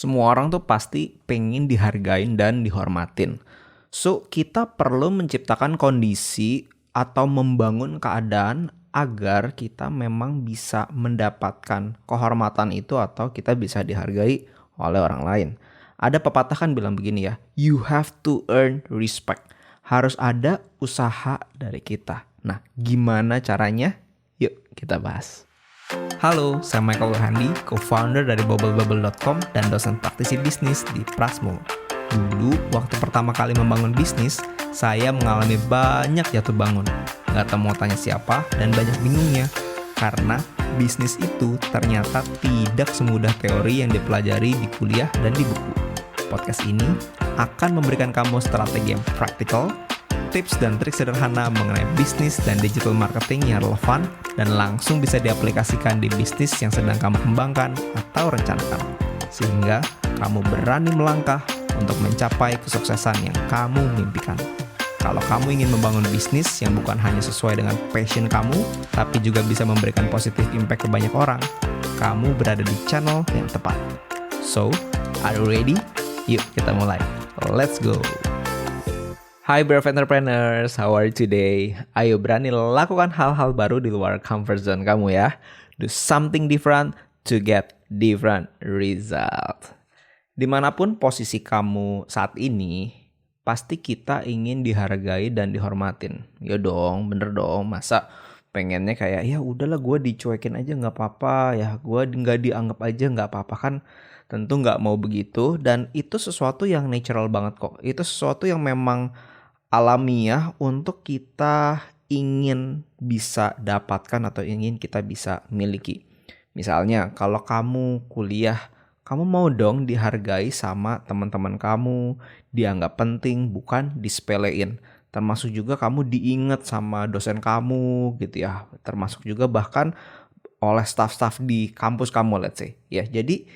Semua orang tuh pasti pengen dihargain dan dihormatin. So, kita perlu menciptakan kondisi atau membangun keadaan agar kita memang bisa mendapatkan kehormatan itu atau kita bisa dihargai oleh orang lain. Ada pepatah kan bilang begini ya, you have to earn respect. Harus ada usaha dari kita. Nah, gimana caranya? Yuk kita bahas. Halo, saya Michael Handi, co-founder dari bubblebubble.com dan dosen praktisi bisnis di Prasmo. Dulu, waktu pertama kali membangun bisnis, saya mengalami banyak jatuh bangun. Gak tahu mau tanya siapa dan banyak bingungnya. Karena bisnis itu ternyata tidak semudah teori yang dipelajari di kuliah dan di buku. Podcast ini akan memberikan kamu strategi yang praktikal, tips dan trik sederhana mengenai bisnis dan digital marketing yang relevan dan langsung bisa diaplikasikan di bisnis yang sedang kamu kembangkan atau rencanakan. Sehingga kamu berani melangkah untuk mencapai kesuksesan yang kamu mimpikan. Kalau kamu ingin membangun bisnis yang bukan hanya sesuai dengan passion kamu, tapi juga bisa memberikan positive impact ke banyak orang, kamu berada di channel yang tepat. So, are you ready? Yuk kita mulai. Let's go! Hai Brave Entrepreneurs, how are you today? Ayo berani lakukan hal-hal baru di luar comfort zone kamu ya. Do something different to get different result. Dimanapun posisi kamu saat ini, pasti kita ingin dihargai dan dihormatin. Ya dong, bener dong. Masa pengennya kayak ya udahlah gue dicuekin aja nggak apa-apa, ya gue nggak dianggap aja nggak apa-apa kan? Tentu nggak mau begitu dan itu sesuatu yang natural banget kok. Itu sesuatu yang memang alamiah untuk kita ingin bisa dapatkan atau ingin kita bisa miliki. Misalnya kalau kamu kuliah, kamu mau dong dihargai sama teman-teman kamu, dianggap penting bukan disepelein. Termasuk juga kamu diingat sama dosen kamu gitu ya. Termasuk juga bahkan oleh staff-staff di kampus kamu let's say. Ya, jadi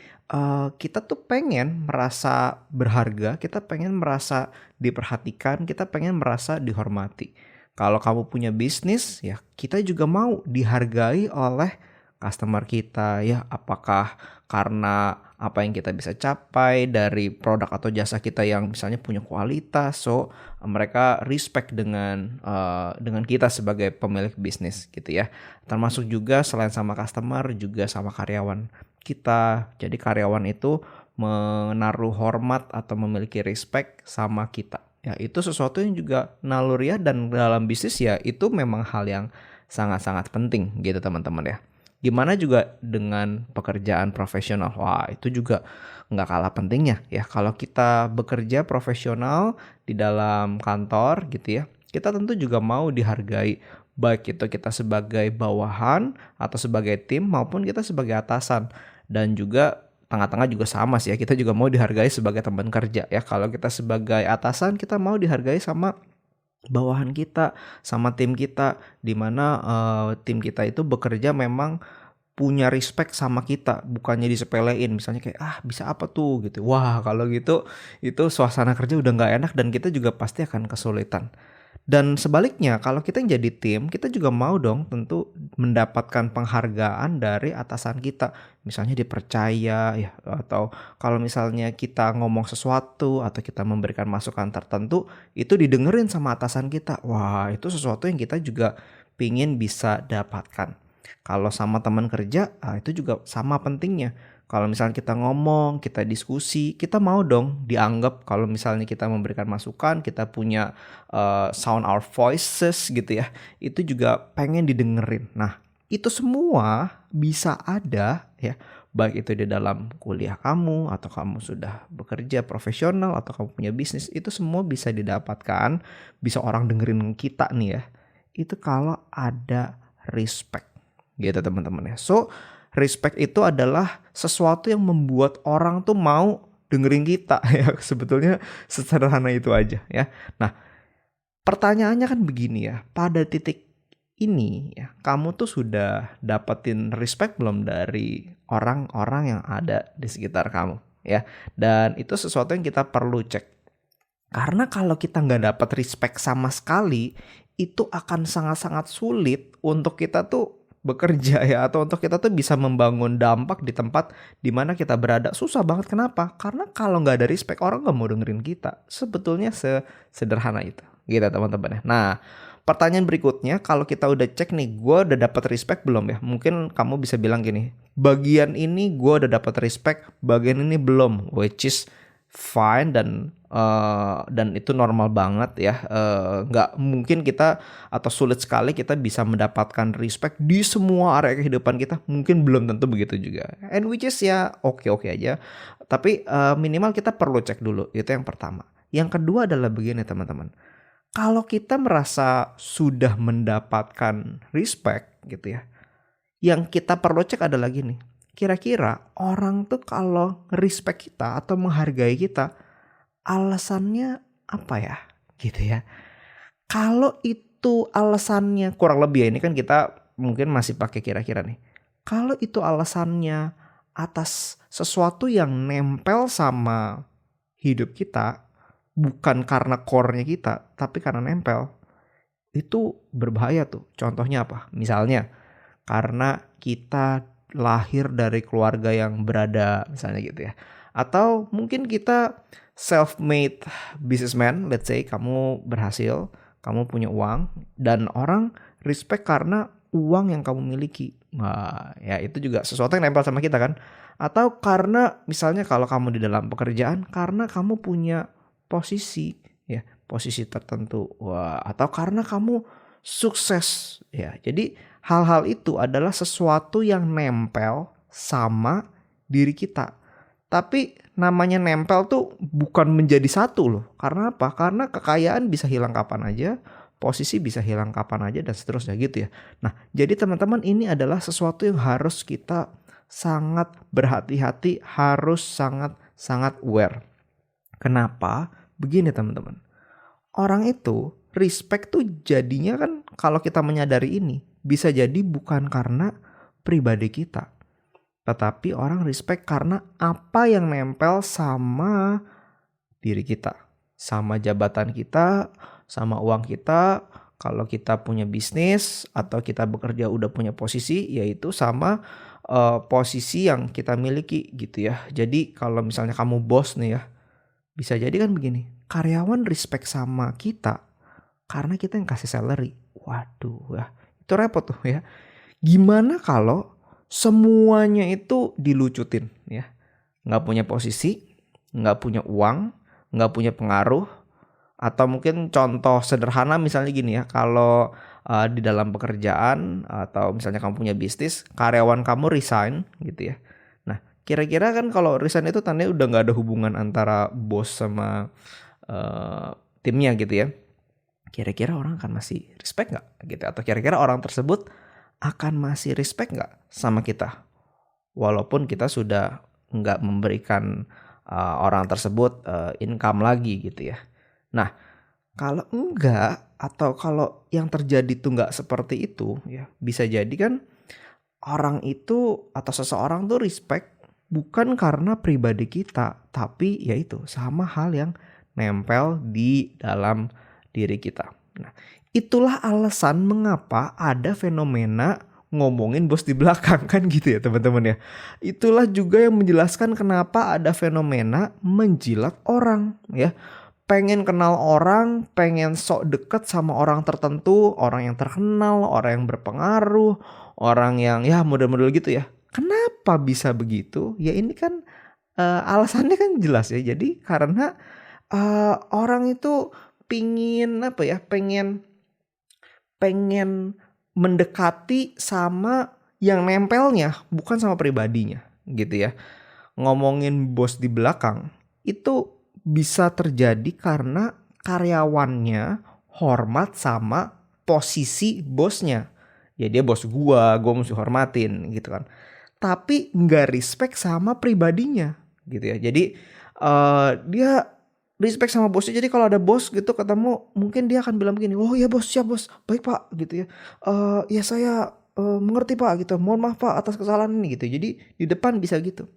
kita tuh pengen merasa berharga, kita pengen merasa diperhatikan, kita pengen merasa dihormati. Kalau kamu punya bisnis, ya kita juga mau dihargai oleh customer kita ya. Apakah karena apa yang kita bisa capai dari produk atau jasa kita yang misalnya punya kualitas, so mereka respect dengan kita sebagai pemilik bisnis gitu ya. Termasuk juga selain sama customer juga sama karyawan kita. Jadi karyawan itu menaruh hormat atau memiliki respect sama kita. Ya itu sesuatu yang juga naluriah dan dalam bisnis ya itu memang hal yang sangat-sangat penting gitu teman-teman ya. Gimana juga dengan pekerjaan profesional? Wah itu juga nggak kalah pentingnya ya. Kalau kita bekerja profesional di dalam kantor gitu ya, kita tentu juga mau dihargai. Baik itu kita sebagai bawahan atau sebagai tim maupun kita sebagai atasan. Dan juga tengah-tengah juga sama sih ya, kita juga mau dihargai sebagai teman kerja ya. Kalau kita sebagai atasan kita mau dihargai sama bawahan kita, sama tim kita, dimana tim kita itu bekerja memang punya respect sama kita, bukannya disepelein. Misalnya kayak bisa apa tuh gitu. Wah kalau gitu itu suasana kerja udah gak enak dan kita juga pasti akan kesulitan. Dan sebaliknya kalau kita yang jadi tim, kita juga mau dong tentu mendapatkan penghargaan dari atasan kita. Misalnya dipercaya ya, atau kalau misalnya kita ngomong sesuatu atau kita memberikan masukan tertentu, itu didengerin sama atasan kita. Wah itu sesuatu yang kita juga pingin bisa dapatkan. Kalau sama teman kerja, itu juga sama pentingnya. Kalau misalnya kita ngomong, kita diskusi, kita mau dong dianggap kalau misalnya kita memberikan masukan, kita punya sound our voices gitu ya. Itu juga pengen didengerin. Nah, itu semua bisa ada ya. Baik itu di dalam kuliah kamu atau kamu sudah bekerja profesional atau kamu punya bisnis, itu semua bisa didapatkan, bisa orang dengerin kita nih ya. Itu kalau ada respect gitu teman-teman ya. So, respect itu adalah sesuatu yang membuat orang tuh mau dengerin kita ya. Sebetulnya sesederhana itu aja ya. Nah, pertanyaannya kan begini ya. Pada titik ini ya, kamu tuh sudah dapetin respect belum dari orang-orang yang ada di sekitar kamu ya. Dan itu sesuatu yang kita perlu cek. Karena kalau kita nggak dapat respect sama sekali, itu akan sangat-sangat sulit untuk kita tuh bekerja ya, atau untuk kita tuh bisa membangun dampak di tempat di mana kita berada susah banget. Kenapa? Karena kalau nggak ada respect, orang nggak mau dengerin kita. Sebetulnya sederhana itu, gitu teman-teman ya. Nah, pertanyaan berikutnya, kalau kita udah cek nih, gue udah dapat respect belum ya? Mungkin kamu bisa bilang gini, bagian ini gue udah dapat respect, bagian ini belum, which is fine dan itu normal banget ya. Nggak mungkin kita, atau sulit sekali kita bisa mendapatkan respect di semua area kehidupan kita. Mungkin belum tentu begitu juga. And which is ya oke-oke aja. Tapi minimal kita perlu cek dulu. Itu yang pertama. Yang kedua adalah begini teman-teman. Kalau kita merasa sudah mendapatkan respect gitu ya, yang kita perlu cek adalah gini. Kira-kira orang tuh kalau respect kita atau menghargai kita, alasannya apa ya? Gitu ya. Kalau itu alasannya kurang lebih ya, ini kan kita mungkin masih pakai kira-kira nih. Kalau itu alasannya atas sesuatu yang nempel sama hidup kita, bukan karena core-nya kita, tapi karena nempel, itu berbahaya tuh. Contohnya apa? Misalnya karena kita lahir dari keluarga yang berada misalnya gitu ya. Atau mungkin kita self-made businessman, let's say kamu berhasil, kamu punya uang dan orang respect karena uang yang kamu miliki. Nah, ya itu juga sesuatu yang nempel sama kita kan. Atau karena misalnya kalau kamu di dalam pekerjaan karena kamu punya posisi ya, posisi tertentu. Wah, atau karena kamu sukses ya. Jadi hal-hal itu adalah sesuatu yang nempel sama diri kita. Tapi namanya nempel tuh bukan menjadi satu loh. Karena apa? Karena kekayaan bisa hilang kapan aja, posisi bisa hilang kapan aja dan seterusnya gitu ya. Nah, jadi teman-teman ini adalah sesuatu yang harus kita sangat berhati-hati, harus sangat aware. Kenapa? Begini teman-teman. Orang itu respect tuh jadinya kan kalau kita menyadari ini bisa jadi bukan karena pribadi kita, tetapi orang respect karena apa yang nempel sama diri kita, sama jabatan kita, sama uang kita. Kalau kita punya bisnis atau kita bekerja udah punya posisi, yaitu sama posisi yang kita miliki gitu ya. Jadi kalau misalnya kamu bos nih ya, bisa jadi kan begini, karyawan respect sama kita karena kita yang kasih salary. Waduh ya, itu repot tuh ya. Gimana kalau semuanya itu dilucutin ya. Nggak punya posisi, nggak punya uang, nggak punya pengaruh. Atau mungkin contoh sederhana misalnya gini ya. Kalau di dalam pekerjaan atau misalnya kamu punya bisnis, karyawan kamu resign gitu ya. Nah kira-kira kan kalau resign itu tandanya udah nggak ada hubungan antara bos sama timnya gitu ya. Kira-kira orang akan masih respect nggak gitu? Atau kira-kira orang tersebut akan masih respect nggak sama kita? Walaupun kita sudah nggak memberikan orang tersebut income lagi gitu ya. Nah kalau enggak, atau kalau yang terjadi tuh nggak seperti itu ya, bisa jadi kan orang itu atau seseorang tuh respect bukan karena pribadi kita, tapi yaitu sama hal yang nempel di dalam diri kita. Nah, itulah alasan mengapa ada fenomena ngomongin bos di belakang kan gitu ya teman-teman ya. Itulah juga yang menjelaskan kenapa ada fenomena menjilat orang ya. Pengen kenal orang, pengen sok deket sama orang tertentu, orang yang terkenal, orang yang berpengaruh, orang yang ya model-model gitu ya. Kenapa bisa begitu? Ya ini kan alasannya kan jelas ya. Jadi karena orang itu pingin apa ya, pengen mendekati sama yang nempelnya, bukan sama pribadinya gitu ya. Ngomongin bos di belakang itu bisa terjadi karena karyawannya hormat sama posisi bosnya. Ya dia bos gua mesti hormatin gitu kan. Tapi nggak respect sama pribadinya gitu ya. Jadi dia respect sama bosnya. Jadi kalau ada bos gitu ketemu, mungkin dia akan bilang begini, oh ya bos, siap bos, baik pak gitu ya. Ya saya mengerti pak gitu. Mohon maaf pak atas kesalahan ini gitu. Jadi di depan bisa gitu.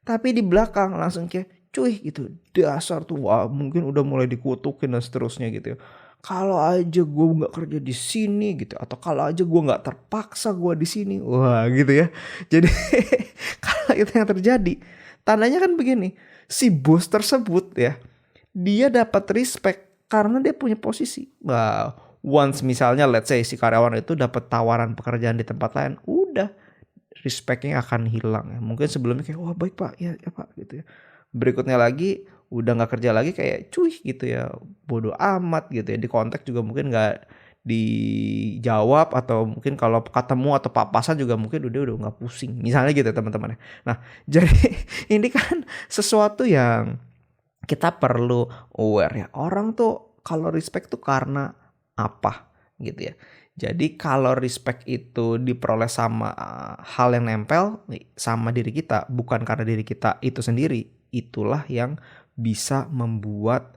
Tapi di belakang langsung kayak cuy gitu, dasar tuh, wah mungkin udah mulai dikutukin dan seterusnya gitu ya. Kalau aja gue nggak kerja di sini gitu, atau kalau aja gue nggak terpaksa gue di sini, wah gitu ya. Jadi kalau itu yang terjadi, tandanya kan begini, si bos tersebut ya, dia dapat respect karena dia punya posisi. Wah, once misalnya let's say si karyawan itu dapat tawaran pekerjaan di tempat lain, udah respectnya akan hilang ya. Mungkin sebelumnya kayak wah baik pak, ya pak gitu ya. Berikutnya lagi udah nggak kerja lagi kayak cuy gitu ya, bodoh amat gitu ya. Di kontak juga mungkin nggak dijawab, atau mungkin kalau ketemu atau papasan juga mungkin udah nggak pusing misalnya gitu ya teman-teman. Nah jadi ini kan sesuatu yang kita perlu aware ya. Orang tuh kalau respect tuh karena apa gitu ya. Jadi kalau respect itu diperoleh sama hal yang nempel sama diri kita, bukan karena diri kita itu sendiri, itulah yang bisa membuat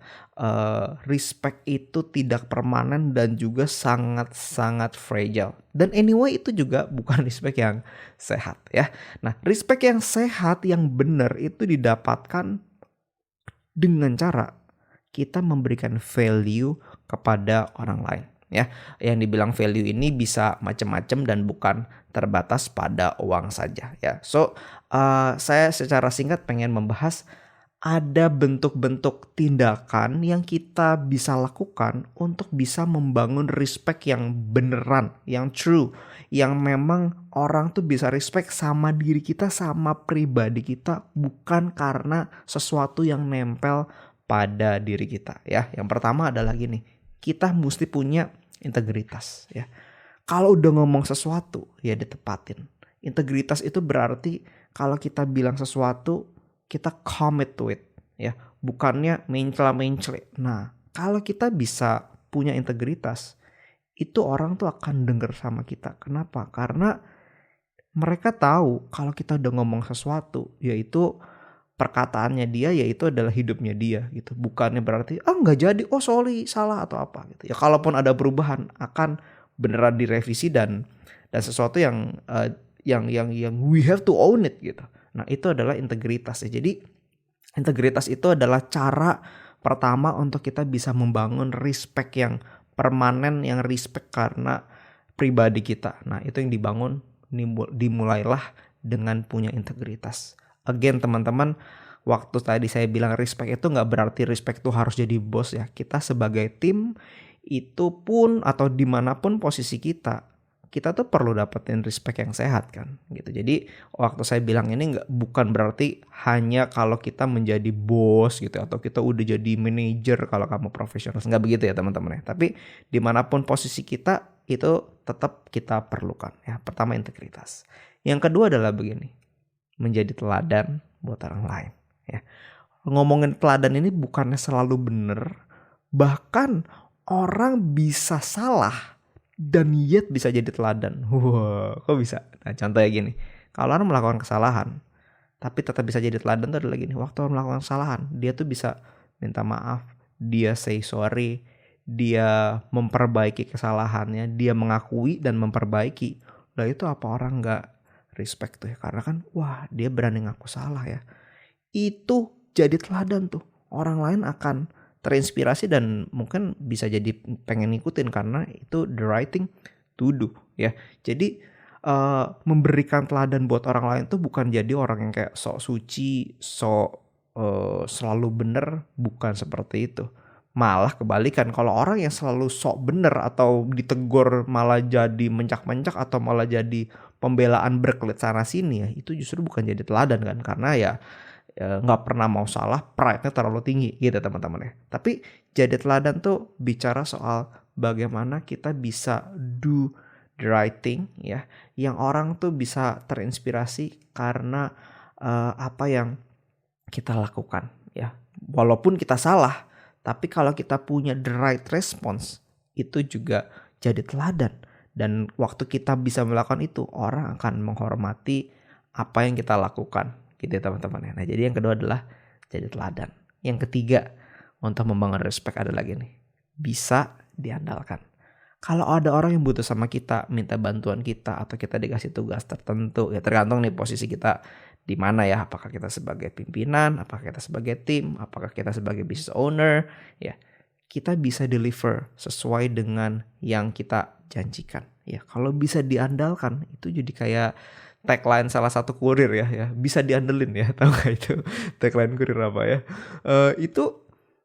respect itu tidak permanen dan juga sangat-sangat fragile. Dan anyway itu juga bukan respect yang sehat ya. Nah, respect yang sehat, yang benar itu didapatkan dengan cara kita memberikan value kepada orang lain ya. Yang dibilang value ini bisa macam-macam dan bukan terbatas pada uang saja ya. So saya secara singkat pengen membahas ada bentuk-bentuk tindakan yang kita bisa lakukan untuk bisa membangun respect yang beneran, yang true, yang memang orang tuh bisa respect sama diri kita, sama pribadi kita, bukan karena sesuatu yang nempel pada diri kita ya. Yang pertama adalah gini, kita mesti punya integritas ya. Kalau udah ngomong sesuatu ya ditepatin. Integritas itu berarti kalau kita bilang sesuatu kita commit to it ya, bukannya mencela-mencela. Nah, kalau kita bisa punya integritas, itu orang tuh akan denger sama kita. Kenapa? Karena mereka tahu kalau kita udah ngomong sesuatu, yaitu perkataannya dia, yaitu adalah hidupnya dia gitu. Bukannya berarti nggak jadi, oh sorry salah atau apa gitu. Ya kalaupun ada perubahan akan beneran direvisi dan sesuatu yang we have to own it gitu. Nah itu adalah integritas ya. Jadi integritas itu adalah cara pertama untuk kita bisa membangun respect yang permanen, yang respect karena pribadi kita. Nah itu yang dibangun, dimulailah dengan punya integritas. Again teman-teman, waktu tadi saya bilang respect itu gak berarti respect itu harus jadi bos ya. Kita sebagai tim itu pun atau dimanapun posisi kita tuh perlu dapetin respect yang sehat kan gitu. Jadi waktu saya bilang ini bukan berarti hanya kalau kita menjadi bos gitu atau kita udah jadi manajer kalau kamu profesional, nggak begitu ya teman-teman ya. Tapi dimanapun posisi kita itu tetap kita perlukan ya. Pertama integritas. Yang kedua adalah begini, menjadi teladan buat orang lain ya. Ngomongin teladan ini bukannya selalu benar, bahkan orang bisa salah dan yet bisa jadi teladan. Wah, kok bisa? Nah, contohnya gini. Kalau orang melakukan kesalahan, tapi tetap bisa jadi teladan itu adalah gini. Waktu orang melakukan kesalahan, dia tuh bisa minta maaf, dia say sorry, dia memperbaiki kesalahannya, dia mengakui dan memperbaiki. Lah itu apa orang gak respect tuh ya? Karena kan, wah dia berani ngaku salah ya. Itu jadi teladan tuh. Orang lain akan terinspirasi dan mungkin bisa jadi pengen ngikutin karena itu the right thing to do ya. Jadi memberikan teladan buat orang lain tuh bukan jadi orang yang kayak sok suci, sok selalu bener, bukan seperti itu. Malah kebalikan, kalau orang yang selalu sok bener atau ditegur malah jadi mencak-mencak atau malah jadi pembelaan berkelit sana sini ya, itu justru bukan jadi teladan kan, karena ya nggak pernah mau salah, pride-nya terlalu tinggi gitu teman-teman ya. Tapi jadi teladan tuh bicara soal bagaimana kita bisa do the right thing ya, yang orang tuh bisa terinspirasi karena apa yang kita lakukan ya. Walaupun kita salah, tapi kalau kita punya the right response itu juga jadi teladan. Dan waktu kita bisa melakukan itu, orang akan menghormati apa yang kita lakukan gitu ya teman-teman ya. Nah jadi yang kedua adalah jadi teladan. Yang ketiga untuk membangun respect adalah gini, bisa diandalkan. Kalau ada orang yang butuh sama kita, minta bantuan kita atau kita dikasih tugas tertentu, ya tergantung nih posisi kita di mana ya. Apakah kita sebagai pimpinan, apakah kita sebagai tim, apakah kita sebagai business owner, ya kita bisa deliver sesuai dengan yang kita janjikan. Ya, kalau bisa diandalkan itu jadi kayak tagline salah satu kurir ya, bisa diandelin ya, tahu nggak itu tagline kurir apa ya?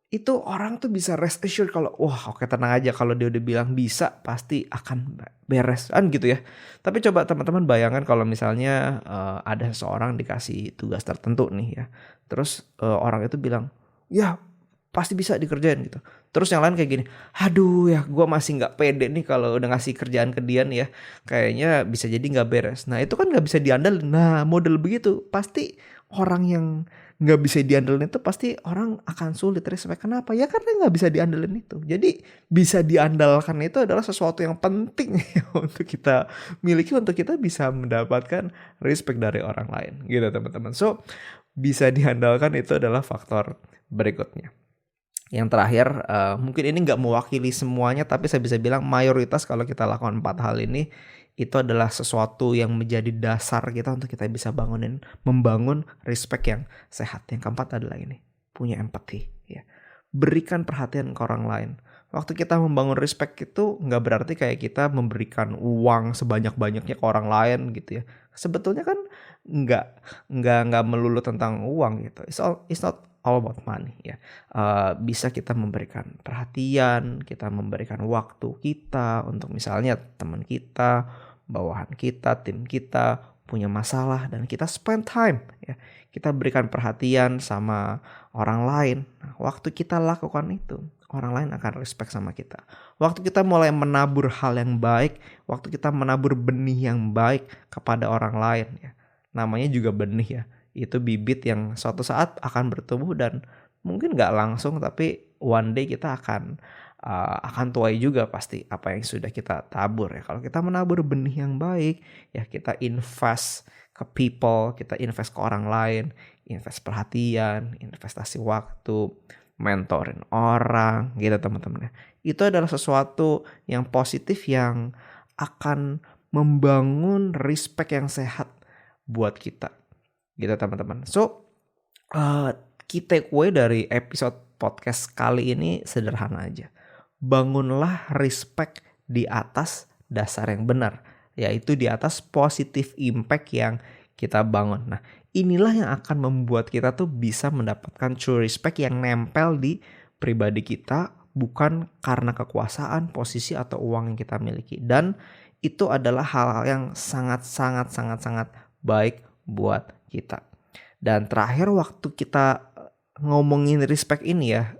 Itu orang tuh bisa rest assured kalau wah oke tenang aja kalau dia udah bilang bisa pasti akan beres kan gitu ya. Tapi coba teman-teman bayangkan kalau misalnya ada seseorang dikasih tugas tertentu nih ya. Terus orang itu bilang ya pasti bisa dikerjain gitu. Terus yang lain kayak gini, aduh ya gue masih nggak pede nih kalau udah ngasih kerjaan ke dia nih ya, kayaknya bisa jadi nggak beres. Nah itu kan nggak bisa diandalkan. Nah model begitu pasti orang yang nggak bisa diandelin itu pasti orang akan sulit respect. Kenapa? Ya karena nggak bisa diandelin itu. Jadi bisa diandalkan itu adalah sesuatu yang penting untuk kita miliki, untuk kita bisa mendapatkan respect dari orang lain gitu teman-teman. So bisa diandalkan itu adalah faktor berikutnya. Yang terakhir, mungkin ini nggak mewakili semuanya, tapi saya bisa bilang mayoritas kalau kita lakukan 4 hal ini, itu adalah sesuatu yang menjadi dasar kita untuk kita bisa membangun respect yang sehat. Yang keempat adalah ini, punya empathy. Ya. Berikan perhatian ke orang lain. Waktu kita membangun respect itu nggak berarti kayak kita memberikan uang sebanyak-banyaknya ke orang lain gitu ya. Sebetulnya kan nggak melulu tentang uang gitu. It's not all about money ya. Bisa kita memberikan perhatian, kita memberikan waktu kita untuk misalnya teman kita, bawahan kita, tim kita punya masalah dan kita spend time ya. Kita berikan perhatian sama orang lain. Nah, waktu kita lakukan itu, orang lain akan respect sama kita. Waktu kita mulai menabur hal yang baik, waktu kita menabur benih yang baik kepada orang lain ya. Namanya juga benih ya. Itu bibit yang suatu saat akan bertumbuh dan mungkin gak langsung tapi one day kita akan tuai juga pasti apa yang sudah kita tabur ya. Kalau kita menabur benih yang baik ya, kita invest ke people, kita invest ke orang lain, invest perhatian, investasi waktu, mentorin orang gitu teman-teman. Itu adalah sesuatu yang positif yang akan membangun respect yang sehat buat kita gitu teman-teman. So key takeaway dari episode podcast kali ini sederhana aja. Bangunlah respect di atas dasar yang benar, yaitu di atas positive impact yang kita bangun. Nah inilah yang akan membuat kita tuh bisa mendapatkan true respect yang nempel di pribadi kita, bukan karena kekuasaan, posisi atau uang yang kita miliki. Dan itu adalah hal-hal yang sangat baik buat kita. Dan terakhir waktu kita ngomongin respect ini ya,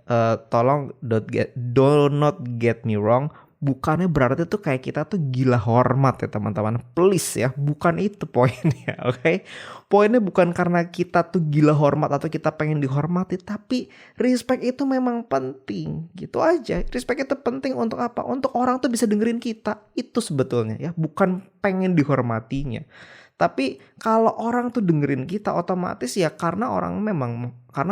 tolong do not get me wrong, bukannya berarti tuh kayak kita tuh gila hormat ya teman-teman. Please ya, bukan itu poinnya, oke? Poinnya bukan karena kita tuh gila hormat atau kita pengen dihormati, tapi respect itu memang penting, gitu aja. Respect itu penting untuk apa? Untuk orang tuh bisa dengerin kita, itu sebetulnya ya, bukan pengen dihormatinya. Tapi kalau orang tuh dengerin kita otomatis ya karena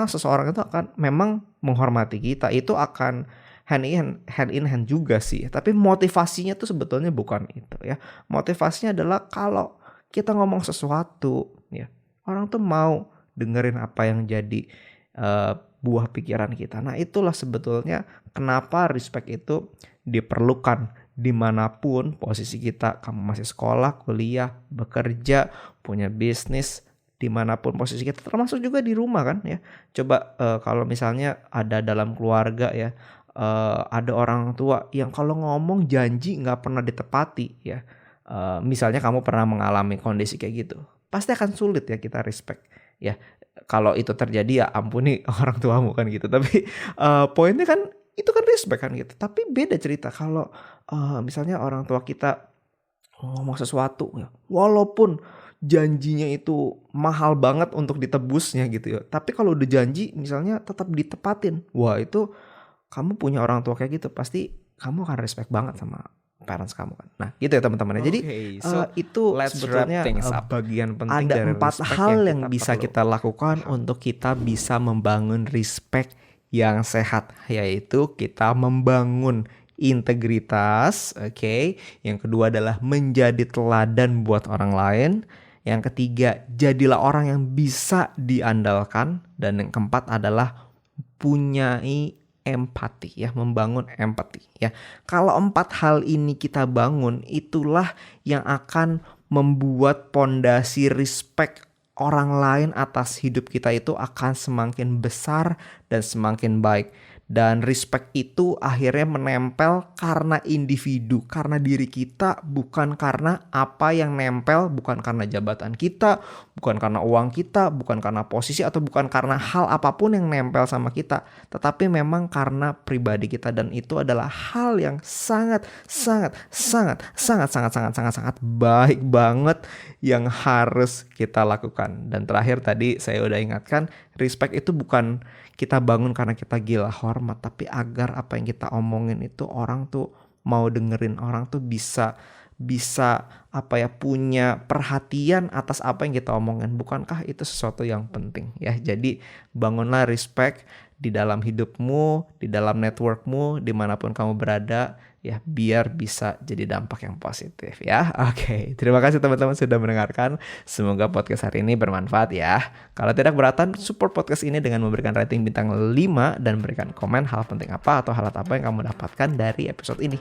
seseorang itu akan memang menghormati kita, itu akan hand in hand juga sih. Tapi motivasinya tuh sebetulnya bukan itu ya. Motivasinya adalah kalau kita ngomong sesuatu ya, orang tuh mau dengerin apa yang jadi buah pikiran kita. Nah itulah sebetulnya kenapa respect itu diperlukan dimanapun posisi kita. Kamu masih sekolah, kuliah, bekerja, punya bisnis, dimanapun posisi kita, termasuk juga di rumah kan ya. Coba kalau misalnya ada dalam keluarga ya, ada orang tua yang kalau ngomong janji gak pernah ditepati ya. Misalnya kamu pernah mengalami kondisi kayak gitu, pasti akan sulit ya kita respect ya. Kalau itu terjadi ya ampuni orang tuamu kan gitu. Tapi poinnya kan itu kan respect kan gitu. Tapi beda cerita kalau misalnya orang tua kita ngomong sesuatu ya, walaupun janjinya itu mahal banget untuk ditebusnya gitu ya, tapi kalau udah janji misalnya tetap ditepatin, wah itu kamu punya orang tua kayak gitu, pasti kamu akan respect banget sama parents kamu kan. Nah gitu ya teman-teman. Jadi itu sebetulnya bagian penting ada dari 4 hal yang bisa kita lakukan untuk kita bisa membangun respect yang sehat, yaitu kita membangun integritas, oke. Yang kedua adalah menjadi teladan buat orang lain. Yang ketiga, jadilah orang yang bisa diandalkan. Dan yang keempat adalah punyai empati ya, membangun empati ya. Kalau 4 hal ini kita bangun, itulah yang akan membuat pondasi respect orang lain atas hidup kita itu akan semakin besar dan semakin baik. Dan respect itu akhirnya menempel karena individu, karena diri kita, bukan karena apa yang nempel, bukan karena jabatan kita, bukan karena uang kita, bukan karena posisi, atau bukan karena hal apapun yang nempel sama kita. Tetapi memang karena pribadi kita, dan itu adalah hal yang sangat baik banget yang harus kita lakukan. Dan terakhir tadi saya udah ingatkan, respect itu bukan kita bangun karena kita gila hormat, tapi agar apa yang kita omongin itu orang tuh mau dengerin, orang tuh bisa punya perhatian atas apa yang kita omongin. Bukankah itu sesuatu yang penting ya? Jadi bangunlah respect di dalam hidupmu, di dalam networkmu, dimanapun kamu berada ya, biar bisa jadi dampak yang positif ya. Oke, terima kasih teman-teman sudah mendengarkan. Semoga podcast hari ini bermanfaat ya. Kalau tidak keberatan, support podcast ini dengan memberikan rating bintang 5 dan berikan komen hal penting apa atau hal apa yang kamu dapatkan dari episode ini.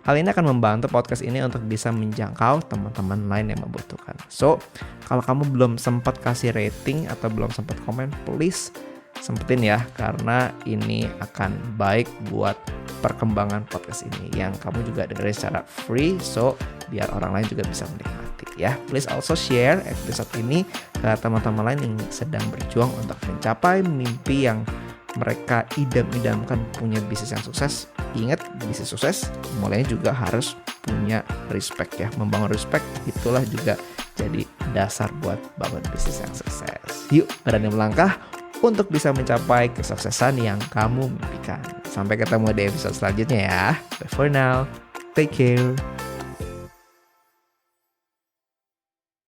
Hal ini akan membantu podcast ini untuk bisa menjangkau teman-teman lain yang membutuhkan. So, kalau kamu belum sempat kasih rating atau belum sempat komen, please sempetin ya, karena ini akan baik buat perkembangan podcast ini yang kamu juga dengerin secara free, so biar orang lain juga bisa menikmati ya. Please also share episode ini ke teman-teman lain yang sedang berjuang untuk mencapai mimpi yang mereka idam-idamkan, punya bisnis yang sukses. Ingat, bisnis sukses mulainya juga harus punya respect ya. Membangun respect itulah juga jadi dasar buat bangun bisnis yang sukses. Yuk, berani melangkah untuk bisa mencapai kesuksesan yang kamu mimpikan. Sampai ketemu di episode selanjutnya ya. Bye for now. Take care.